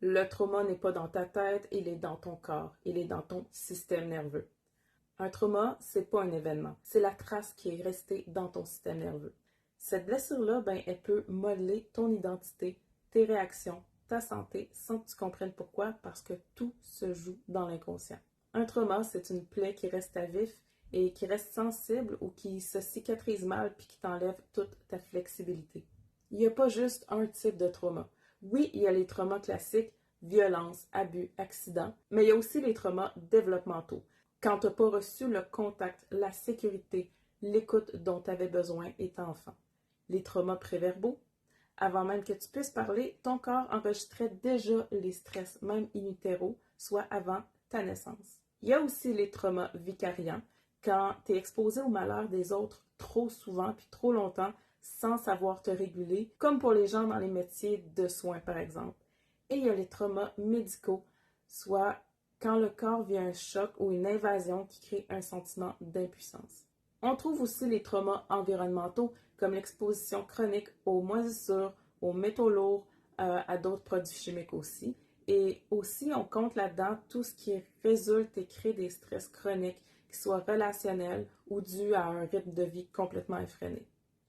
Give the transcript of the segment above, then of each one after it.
Le trauma n'est pas dans ta tête, il est dans ton corps, il est dans ton système nerveux. Un trauma, c'est pas un événement, c'est la trace qui est restée dans ton système nerveux. Cette blessure-là, elle peut modeler ton identité, tes réactions, ta santé, sans que tu comprennes pourquoi, parce que tout se joue dans l'inconscient. Un trauma, c'est une plaie qui reste à vif et qui reste sensible ou qui se cicatrise mal puis qui t'enlève toute ta flexibilité. Il n'y a pas juste un type de trauma. Oui, il y a les traumas classiques, violence, abus, accidents, mais il y a aussi les traumas développementaux. Quand tu n'as pas reçu le contact, la sécurité, l'écoute dont tu avais besoin étant enfant. Les traumas préverbaux, avant même que tu puisses parler, ton corps enregistrait déjà les stress, même in utero, soit avant ta naissance. Il y a aussi les traumas vicariants, quand tu es exposé au malheur des autres trop souvent puis trop longtemps sans savoir te réguler, comme pour les gens dans les métiers de soins par exemple. Et il y a les traumas médicaux, soit quand le corps vit un choc ou une invasion qui crée un sentiment d'impuissance. On trouve aussi les traumas environnementaux, comme l'exposition chronique aux moisissures, aux métaux lourds, à d'autres produits chimiques aussi. Et aussi, on compte là-dedans tout ce qui résulte et crée des stress chroniques, qui soient relationnels ou dus à un rythme de vie complètement effréné.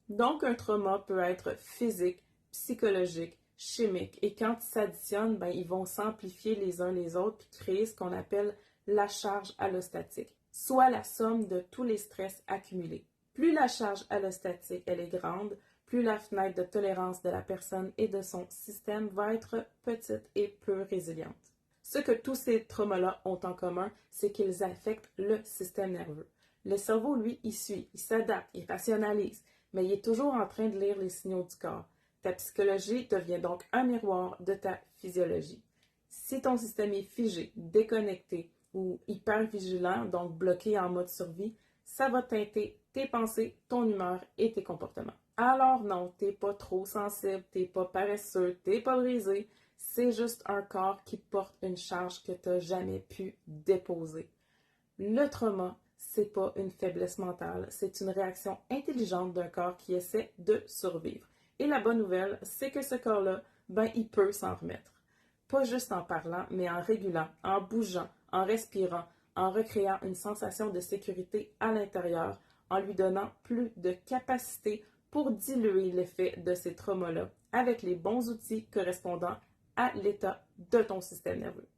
Donc, un trauma peut être physique, psychologique, chimique, et quand ils s'additionnent, ils vont s'amplifier les uns les autres puis créer ce qu'on appelle la charge allostatique, soit la somme de tous les stress accumulés. Plus la charge allostatique elle est grande, plus la fenêtre de tolérance de la personne et de son système va être petite et peu résiliente. Ce que tous ces traumas-là ont en commun, c'est qu'ils affectent le système nerveux. Le cerveau, lui, il suit, il s'adapte, il rationalise, mais il est toujours en train de lire les signaux du corps. Ta psychologie devient donc un miroir de ta physiologie. Si ton système est figé, déconnecté ou hyper vigilant, donc bloqué en mode survie, ça va teinter tes pensées, ton humeur et tes comportements. Alors non, t'es pas trop sensible, t'es pas paresseux, t'es pas brisé, c'est juste un corps qui porte une charge que t'as jamais pu déposer. Le trauma, c'est pas une faiblesse mentale, c'est une réaction intelligente d'un corps qui essaie de survivre. Et la bonne nouvelle, c'est que ce corps-là, il peut s'en remettre. Pas juste en parlant, mais en régulant, en bougeant, en respirant, en recréant une sensation de sécurité à l'intérieur, en lui donnant plus de capacité pour diluer l'effet de ces traumas-là avec les bons outils correspondant à l'état de ton système nerveux.